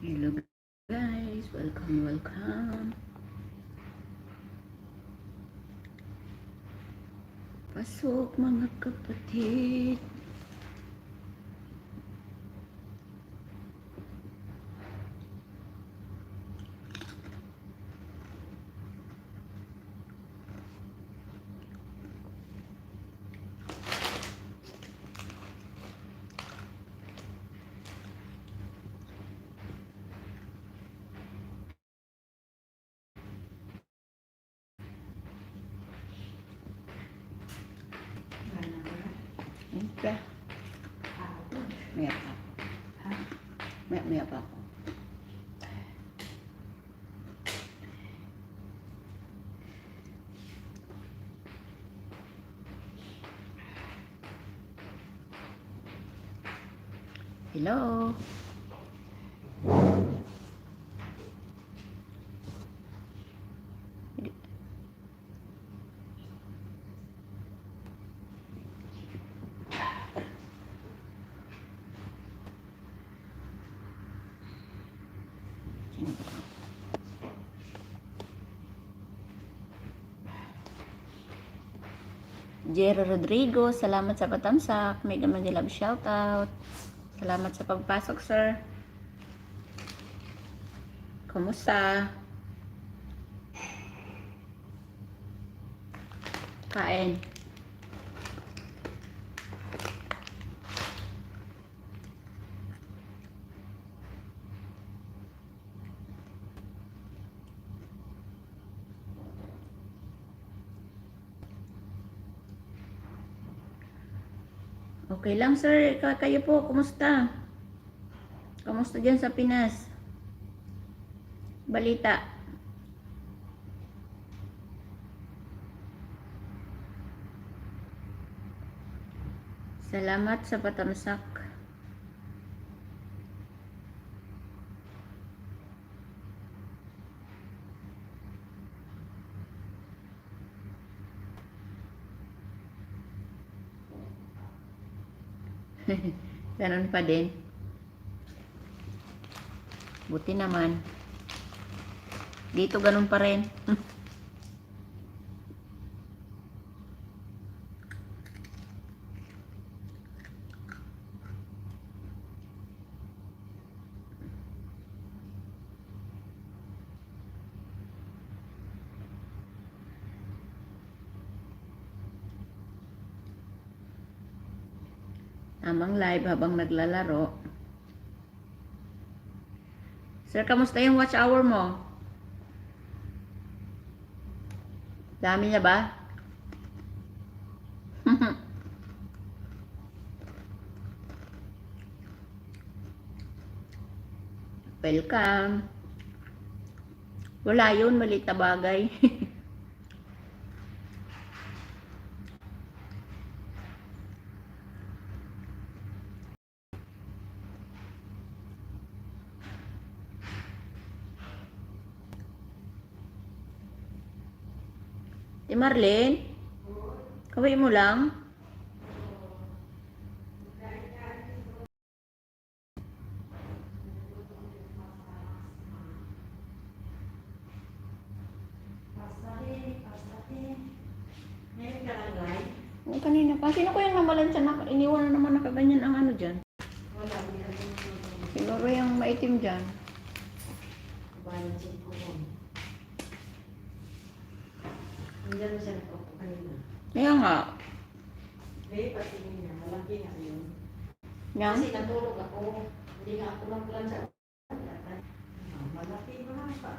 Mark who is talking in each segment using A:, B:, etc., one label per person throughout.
A: Hello guys, welcome. Pasok mga kapatid. Okay. Maya pa. Maya pa ako. Hello. Jero Rodrigo, salamat sa patamsak. Mega Manila shoutout. Salamat sa pagpasok, sir. Kumusta? Kain. Okay lang, sir. Kayo po, kumusta? Kumusta dyan sa Pinas? Balita. Salamat sa patamsak. Ganon pa din. Buti naman. Dito ganun pa rin. Tamang live habang naglalaro. Sir, kamusta yung watch hour mo? Dami niya ba? Welcome. Wala yun, maliit na bagay. Di Marlene? Kaway mo lang? O, kanina pa. Sino ko yung namalansya na iniwan na naman nakaganyan ang ano dyan? Siguro yung maitim dyan. Kaya nga. Yan?
B: Kasi natulog ako. Hindi nga ako lang sa malaki ba nga pa?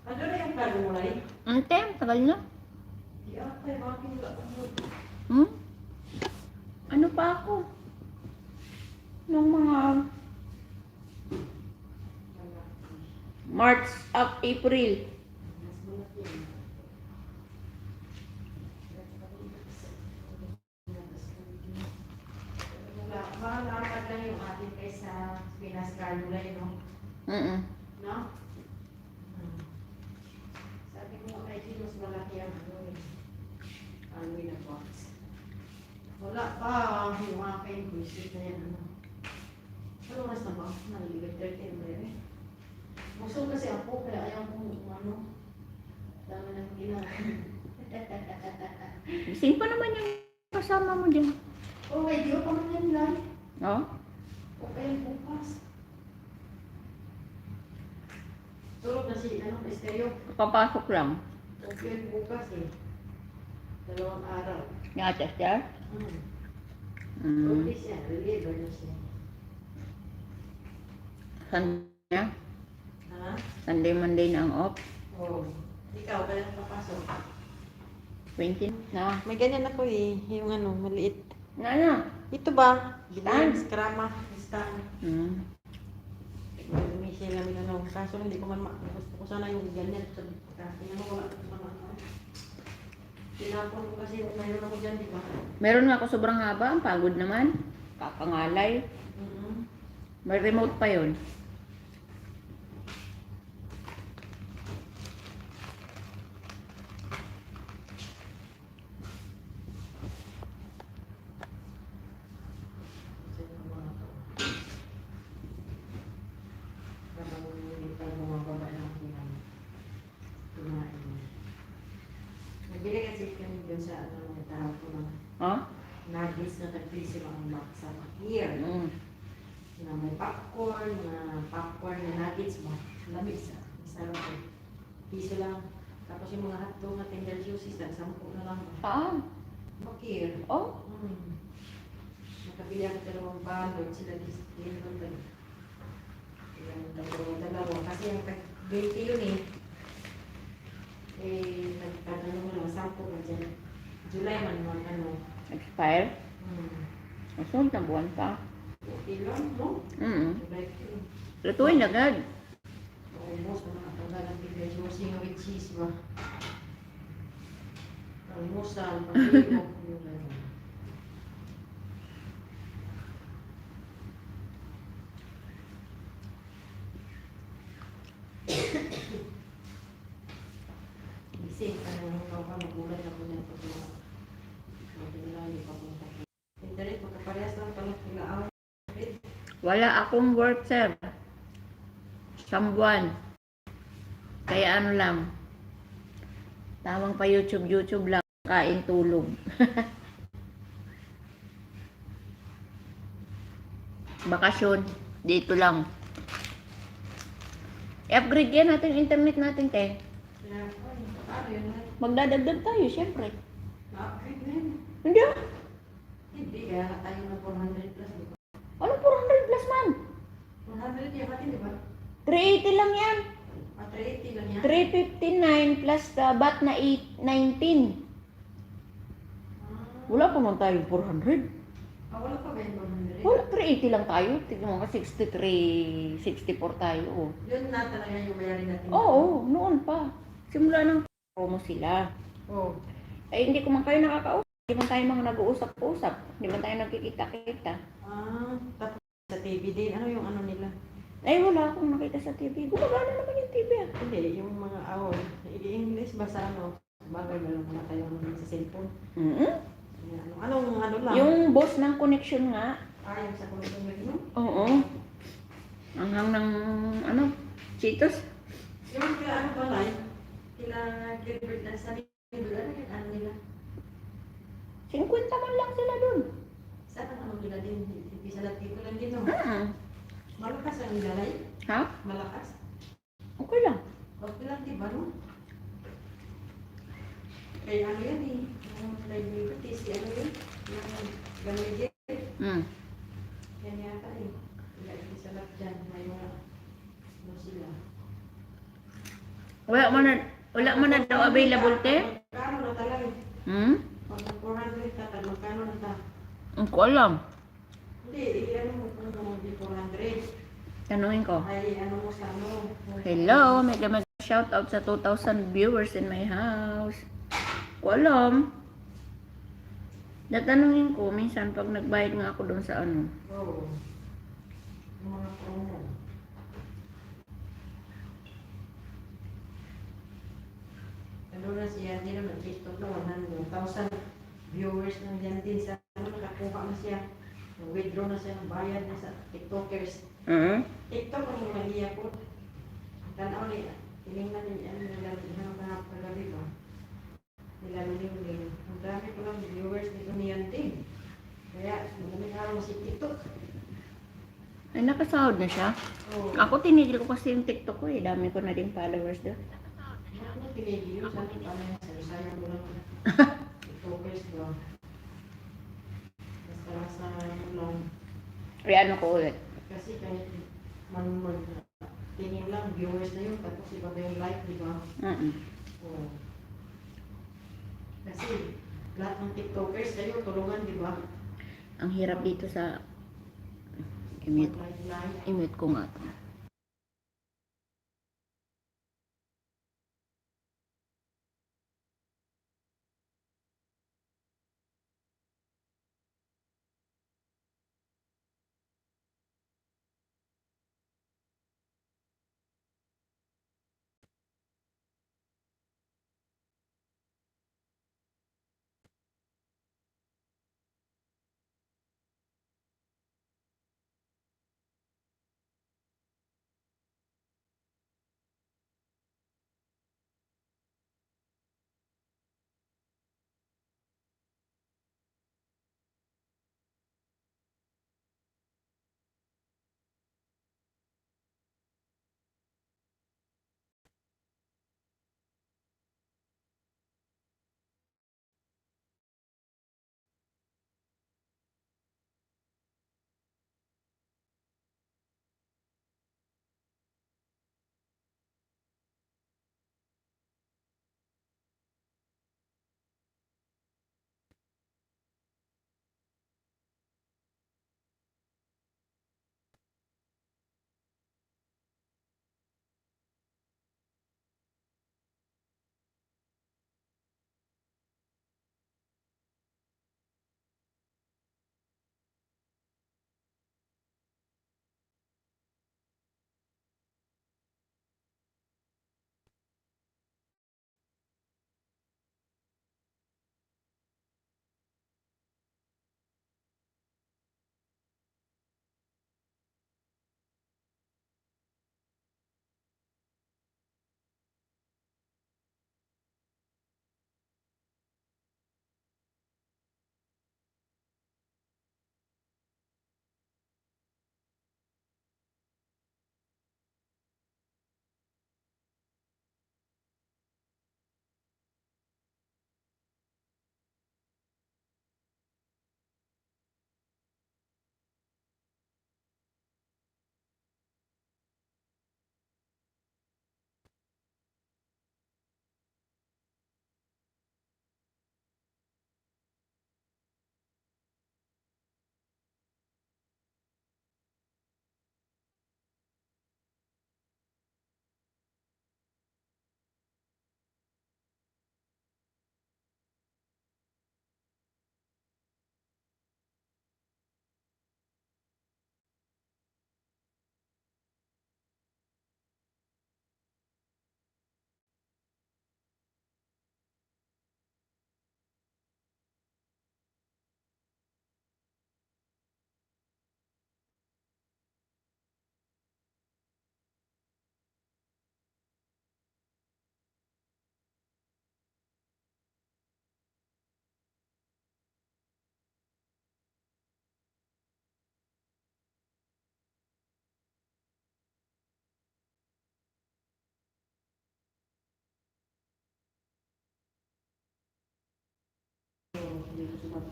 B: Ano na yung kalulay?
A: Ante, tagal na.
B: Di ako, bakit wala akong
A: Hmm? Ano pa ako? Nung mga March up April.
B: Malakad lang yung atin kaysa Pinas Kalulay, no? No? Sabi ko kay Gino, mas malaki ang ano eh. Ano na box. Wala pa. Yung akin, visit na yan. Ano oras na ba? Nalilibig 13 ba yun eh? Busog kasi ako, kaya ayaw kong ano. Dami ng kailangan.
A: Gising pa naman yung kasama mo dyan.
B: Oh, may diyo pa man yan lang.
A: Oh?
B: Okay, bukas. Tulog na si, ano, Esteo.
A: Papasok lang.
B: Okay, bukas eh. 2 araw.
A: Yung Chester?
B: Tulog siya, reliever na siya.
A: Sunday na?
B: Ha?
A: Sunday, Monday na ang off.
B: Oo. Ikaw, kaya papasok.
A: 20 na.
B: May ganyan ako eh, yung ano, maliit.
A: Na na.
B: Ito ba?
A: Stand?
B: Skrama, stand. May siya namin ano, kaso hindi ko man gusto ko sana yung ganyan. Kasi ano, wala ko naman. Tinapon ko kasi mayroon ako dyan, di ba?
A: Meron nga ako sobrang haba. Ang pagod naman. Kakangalay. May remote pa yun.
B: Nagbili kasi kami dun sa ano, may tawag ko ng
A: Oh?
B: nuggets na tagpisi mga box sa here. Na may popcorn, na nuggets mo. Lamig sa sarap eh. Piso lang. Tapos yung mga hotdog na tender juices, nagsampo na lang.
A: Saan?
B: Bakir.
A: Oh?
B: Nakabili ako dalawang balot sila din ng dalawa. Kasi yung 20 yun eh. Nagtanong mo lang, 10 ka dyan. July man mo, ano.
A: Expire? Masunod na buwan pa.
B: Okay lang, no? July 2.
A: Lutuin agad.
B: Almost, nakatanggal ang tigay. Juicy nga with cheese ba? Almost, pag-ibig mo. Kasi, ano ka pa, magulat ako niyan pag internet, magkaparehas lang pala kailangan.
A: Wala akong work, sir. Sambuan. Kaya ano lang. Tamang pa YouTube lang. Kain, tulog. Bakasyon. Dito lang. I-upgrade yan natin yung internet natin, te. Magdadagdag tayo, syempre.
B: Na-upgrade na yun.
A: Hindi ah.
B: Hindi, kaya tayo na 400 plus, di ba?
A: Ano 400 plus man?
B: 100 yung atin, di ba?
A: 380 lang yan.
B: 380 lang yan.
A: 359 plus bat na 19. Wala pa man tayo 400.
B: Wala pa ba yung 400?
A: Wala, 380 lang tayo. Tignan mo ka, 63, 64 tayo. Oh.
B: Yun na talaga yung bayarin natin.
A: Oo, noon pa. Simula ng promo sila.
B: Oo.
A: Ay, hindi ko man kayo nakakausap. Hindi man tayo mga nag-uusap-usap. Hindi man tayo nagkikita-kita.
B: Tapos sa TV din, ano yung ano nila?
A: Ay, wala akong nakita sa TV. Gumagana naman yung TV ah.
B: Hindi, yung mga awol. I-English ba sa ano? Bagay ba lang mga tayo sa cellphone? Ano lang?
A: Yung boss ng connection nga.
B: Yung sa connection mo?
A: Oo. Anghang ng, ano, Cheetos.
B: Yung kila ano pala, kila Gilbert na sa nila, ano nila?
A: 50 man lang sila dun.
B: Saan ang ano nila din? Bisa lang dito lang din, no? Malakas ang galay?
A: Ha?
B: Malakas?
A: Okay lang.
B: Okay lang, di ba, no? Kaya ano yan eh, yung liability, si ano yun, yung gamigit. Yan yata eh. Hindi sa lap dyan, may mga, ano sila.
A: Wala man na daw available, te?
B: Magkano na talaga? Pag 400 ka, magkano na ta?
A: Ang ko alam.
B: Hindi, ano mo kung hindi 400.
A: Tanungin ko.
B: Ay, ano mo sa ano?
A: Hello, mega shout out sa 2,000 viewers in my house. Ko alam. Natanungin ko, minsan pag nagbayad nga ako doon sa ano.
B: Oo. Yung mga promo. Ano na siya, hindi naman TikTok na 100,000 viewers lang dyan din sa ano nakakuha na siya. Withdraw na siya ng bayad na sa TikTokers. TikTok ang mga liya po. Tanaw niya. Tinignan niya nila mga kagabi ba. Nila niling. Ang dami ko lang viewers nito niyan din. Kaya madami araw si TikTok.
A: Ay, nakasahod na siya.
B: Oh.
A: Ako tinigil ko kasi yung TikTok ko eh. Dami ko na din followers doon.
B: Ako tinigil yun. Saan yung paano sayang ko lang. TikTokers ba. Basta lang.
A: Ay, ano ko ulit.
B: Kasi kahit man tingin lang, viewers na yun, tapos iba ba yung like, di ba? Oo. Kasi lahat ng TikTokers kayo, tulungan, di ba?
A: Ang hirap dito sa
B: Like.
A: i-mute ko nga to.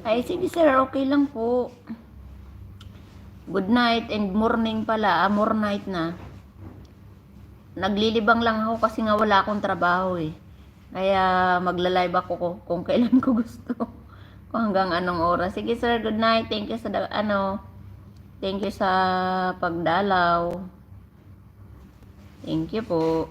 A: Ay, sige sir, okay lang po. Good night and morning pala. More night na. Naglilibang lang ako kasi nga wala akong trabaho eh. Kaya magla-live ako kung kailan ko gusto. Kung hanggang anong oras. Sige sir, good night. Thank you sa thank you sa pagdalaw. Thank you po.